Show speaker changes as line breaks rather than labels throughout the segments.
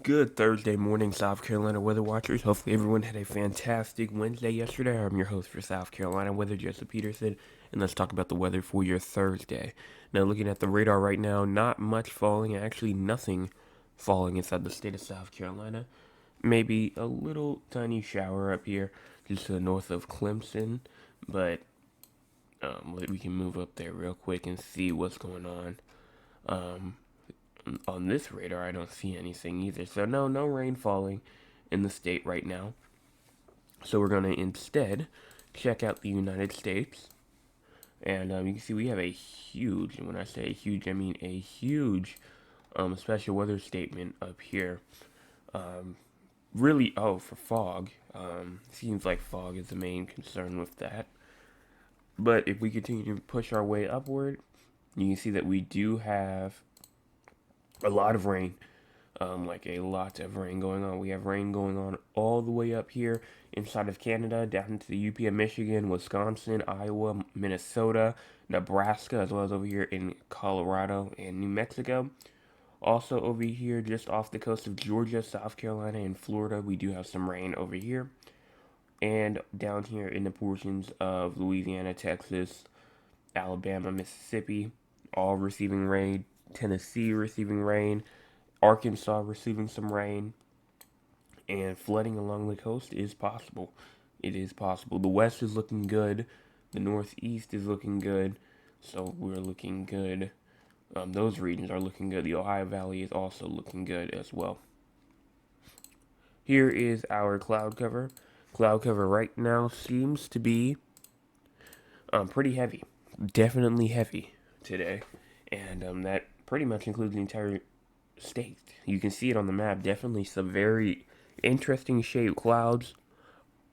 Good Thursday morning, South Carolina weather watchers. Hopefully, everyone had a fantastic Wednesday yesterday. I'm your host for South Carolina Weather, Jesse Peterson, and let's talk about the weather for your Thursday. Now, looking at the radar right now, not much falling, actually, nothing falling inside the state of South Carolina. Maybe a little tiny shower up here just to the north of Clemson, but we can move up there real quick and see what's going on. Um, on this radar, I don't see anything either. So no rain falling in the state right now. So we're gonna instead check out the United States, and you can see we have a huge. And when I say huge, I mean a huge special weather statement up here. Um, really, for fog. Seems like fog is the main concern with that. But if we continue to push our way upward, you can see that we do have a lot of rain, like a lot of rain going on. We have rain going on all the way up here inside of Canada, down into the UP of Michigan, Wisconsin, Iowa, Minnesota, Nebraska, as well as over here in Colorado and New Mexico. Also over here, just off the coast of Georgia, South Carolina, and Florida, we do have some rain over here. And down here in the portions of Louisiana, Texas, Alabama, Mississippi, all receiving rain. Tennessee receiving rain. Arkansas receiving some rain, and flooding along the coast is possible. It is possible. The west is looking good. The northeast is looking good. So we're looking good. Those regions are looking good. The Ohio Valley is also looking good as well. Here is our cloud cover. Cloud cover right now seems to be pretty heavy. Definitely heavy today. And that pretty much includes the entire state. You can see it on the map. Definitely some very interesting shaped clouds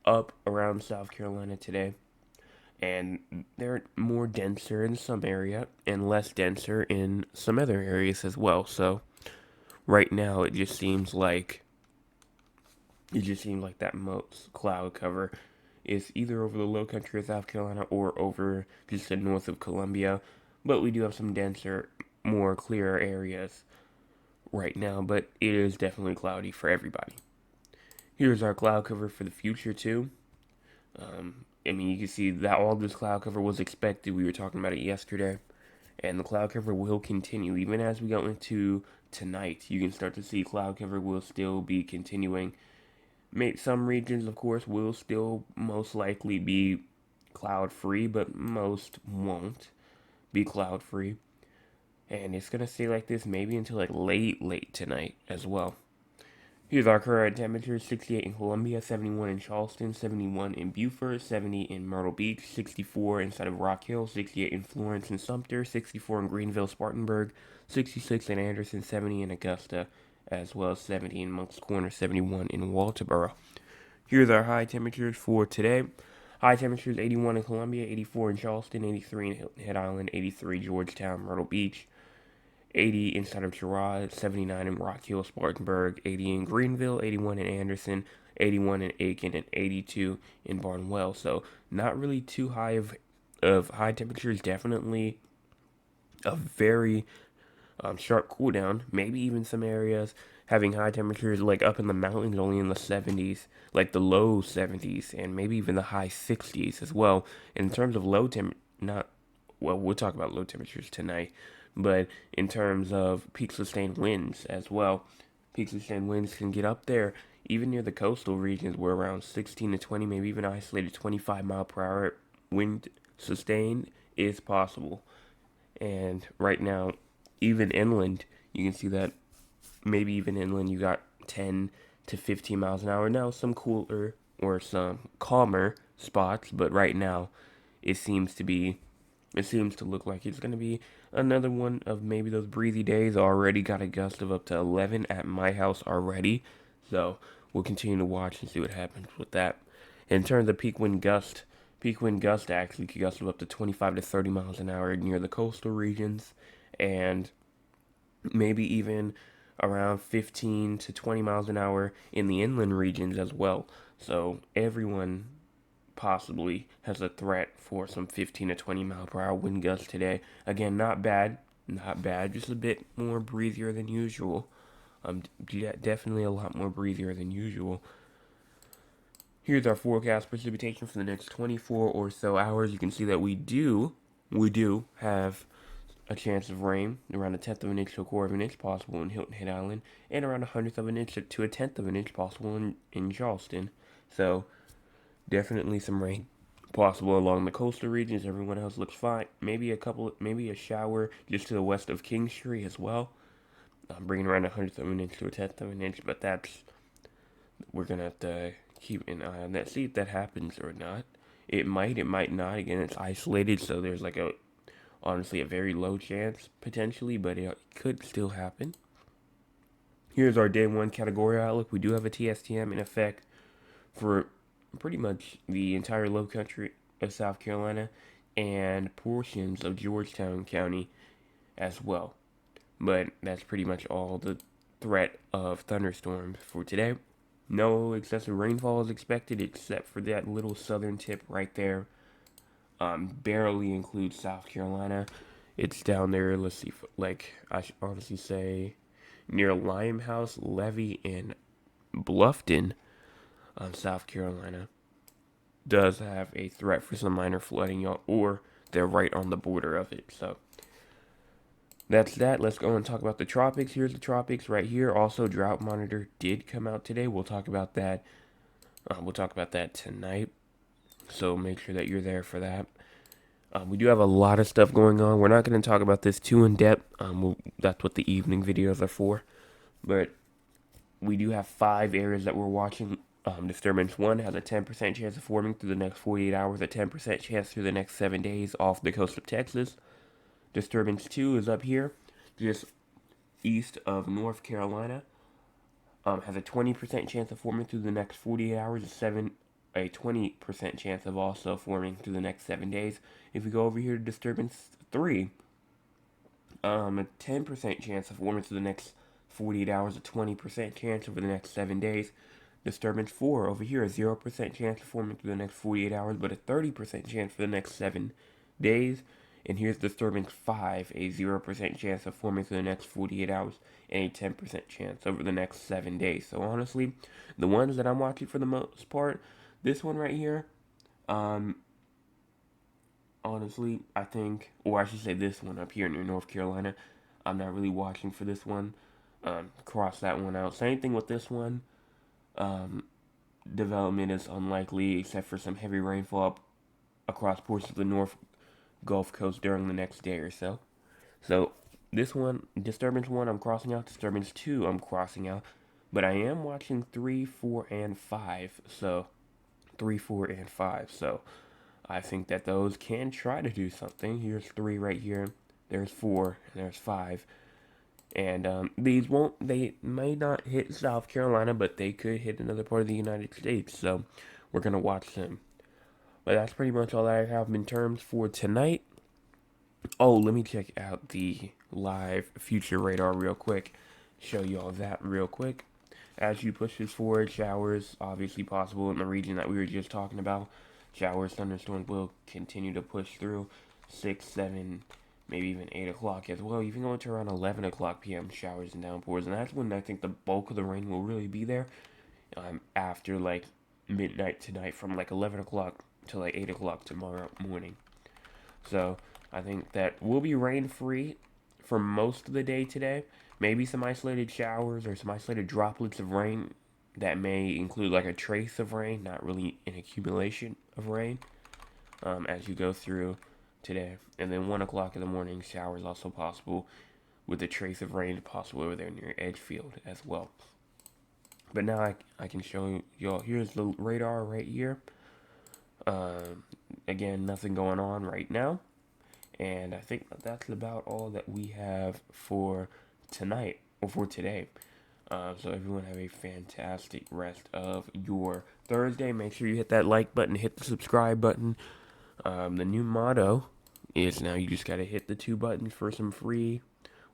up around South Carolina today. And they're more denser in some area and less denser in some other areas as well. So right now it just seems like that most cloud cover is either over the low country of South Carolina or over just the north of Columbia. But we do have some denser, more clearer areas right now, but it is definitely cloudy for everybody. Here's our cloud cover for the future too. I mean, you can see that all this cloud cover was expected. We were talking about it yesterday, and the cloud cover will continue even as we go into tonight. You can start to see cloud cover will still be continuing. Some regions, of course, will still most likely be cloud free, but most won't be cloud free. And it's gonna stay like this maybe until like late tonight as well. Here's our current temperatures: 68 in Columbia, 71 in Charleston, 71 in Beaufort, 70 in Myrtle Beach, 64 inside of Rock Hill, 68 in Florence and Sumter, 64 in Greenville, Spartanburg, 66 in Anderson, 70 in Augusta, as well as 70 in Moncks Corner, 71 in Walterboro. Here's our high temperatures for today. High temperatures: 81 in Columbia, 84 in Charleston, 83 in Hilton Head Island, 83 Georgetown, Myrtle Beach, 80 inside of Girard, 79 in Rock Hill, Spartanburg, 80 in Greenville, 81 in Anderson, 81 in Aiken, and 82 in Barnwell. So not really too high of high temperatures. Definitely a very sharp cool down. Maybe even some areas having high temperatures like up in the mountains only in the 70s, like the low 70s, and maybe even the high 60s as well. In terms of low temp, not well, we'll talk about low temperatures tonight, but in terms of peak sustained winds as well, peak sustained winds can get up there even near the coastal regions where around 16 to 20, maybe even isolated 25 mile per hour wind sustained is possible. And right now, even inland, you can see that maybe even inland you got 10 to 15 miles an hour. Now, some cooler or some calmer spots, but right now it seems to be it seems to look like it's going to be another one of maybe those breezy days. Already got a gust of up to 11 at my house already. So we'll continue to watch and see what happens with that. In terms of peak wind gust actually could gust of up to 25 to 30 miles an hour near the coastal regions, and maybe even around 15 to 20 miles an hour in the inland regions as well. So everyone possibly has a threat for some 15 to 20 mile per hour wind gusts today. Again, not bad, just a bit more breezier than usual. Definitely a lot more breezier than usual. Here's our forecast precipitation for the next 24 or so hours. You can see that we do have a chance of rain, around a tenth of an inch to a quarter of an inch possible in Hilton Head Island, and around a hundredth of an inch to a tenth of an inch possible in Charleston. So definitely some rain possible along the coastal regions. Everyone else looks fine. Maybe a shower just to the west of King Street as well. Bringing around a hundredth of an inch to a tenth of an inch, but we're gonna have to keep an eye on that, see if that happens or not. It might not. Again, it's isolated, so there's like honestly a very low chance potentially, but it could still happen. Here's our day one category outlook. We do have a TSTM in effect for pretty much the entire low country of South Carolina and portions of Georgetown County as well. But that's pretty much all the threat of thunderstorms for today. No excessive rainfall is expected except for that little southern tip right there. Barely includes South Carolina. It's down there, let's see, like I should honestly say near Limehouse, Levy, and Bluffton, South Carolina, does have a threat for some minor flooding, or they're right on the border of it. So that's that. Let's go and talk about the tropics. Here's the tropics right here. Also, drought monitor did come out today. We'll talk about that. We'll talk about that tonight. So make sure that you're there for that. We do have a lot of stuff going on. We're not going to talk about this too in depth. That's what the evening videos are for. But we do have 5 areas that we're watching. Disturbance 1 has a 10% chance of forming through the next 48 hours, a 10% chance through the next 7 days off the coast of Texas. Disturbance 2 is up here, just east of North Carolina. Has a 20% chance of forming through the next 48 hours, a 20% chance of also forming through the next 7 days. If we go over here to Disturbance 3, a 10% chance of forming through the next 48 hours, a 20% chance over the next 7 days. Disturbance 4 over here, a 0% chance of forming through the next 48 hours, but a 30% chance for the next 7 days. And here's Disturbance 5, a 0% chance of forming through the next 48 hours, and a 10% chance over the next 7 days. So honestly, the ones that I'm watching for the most part, this one right here, honestly, I think, or I should say this one up here near North Carolina, I'm not really watching for this one. Cross that one out. Same thing with this one. Development is unlikely except for some heavy rainfall across portions of the North Gulf Coast during the next day or so. So this one, Disturbance 1, I'm crossing out. Disturbance 2, I'm crossing out. But I am watching 3, 4, and 5. So 3, 4, and 5. So I think that those can try to do something. Here's 3 right here. There's 4, and there's 5. And they may not hit South Carolina, but they could hit another part of the United States. So we're going to watch them. But that's pretty much all I have in terms for tonight. Oh, let me check out the live future radar real quick. Show y'all that real quick. As you push this forward, showers obviously possible in the region that we were just talking about. Showers, thunderstorms will continue to push through 6, 7, maybe even 8 o'clock as well. Even going to around 11 o'clock p.m. showers and downpours. And that's when I think the bulk of the rain will really be there. After like midnight tonight, from like 11 o'clock to like 8 o'clock tomorrow morning. So I think that we'll be rain free for most of the day today. Maybe some isolated showers or some isolated droplets of rain that may include like a trace of rain, not really an accumulation of rain, as you go through today. And then 1 o'clock in the morning, showers also possible with a trace of rain possible over there near Edgefield as well. But now I can show y'all. Here's the radar right here. Again, nothing going on right now. And I think that's about all that we have for tonight, or for today. So everyone have a fantastic rest of your Thursday. Make sure you hit that like button, hit the subscribe button. The new motto is now you just got to hit the 2 buttons for some free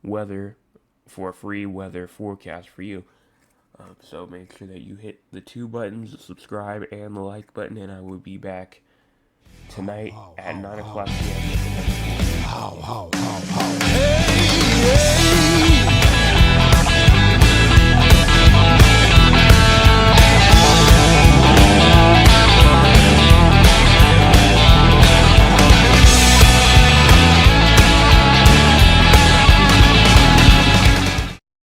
weather, for a free weather forecast for you. So make sure that you hit the 2 buttons, the subscribe and the like button, and I will be back tonight at 9 o'clock p.m. with the next video. Hey, yeah.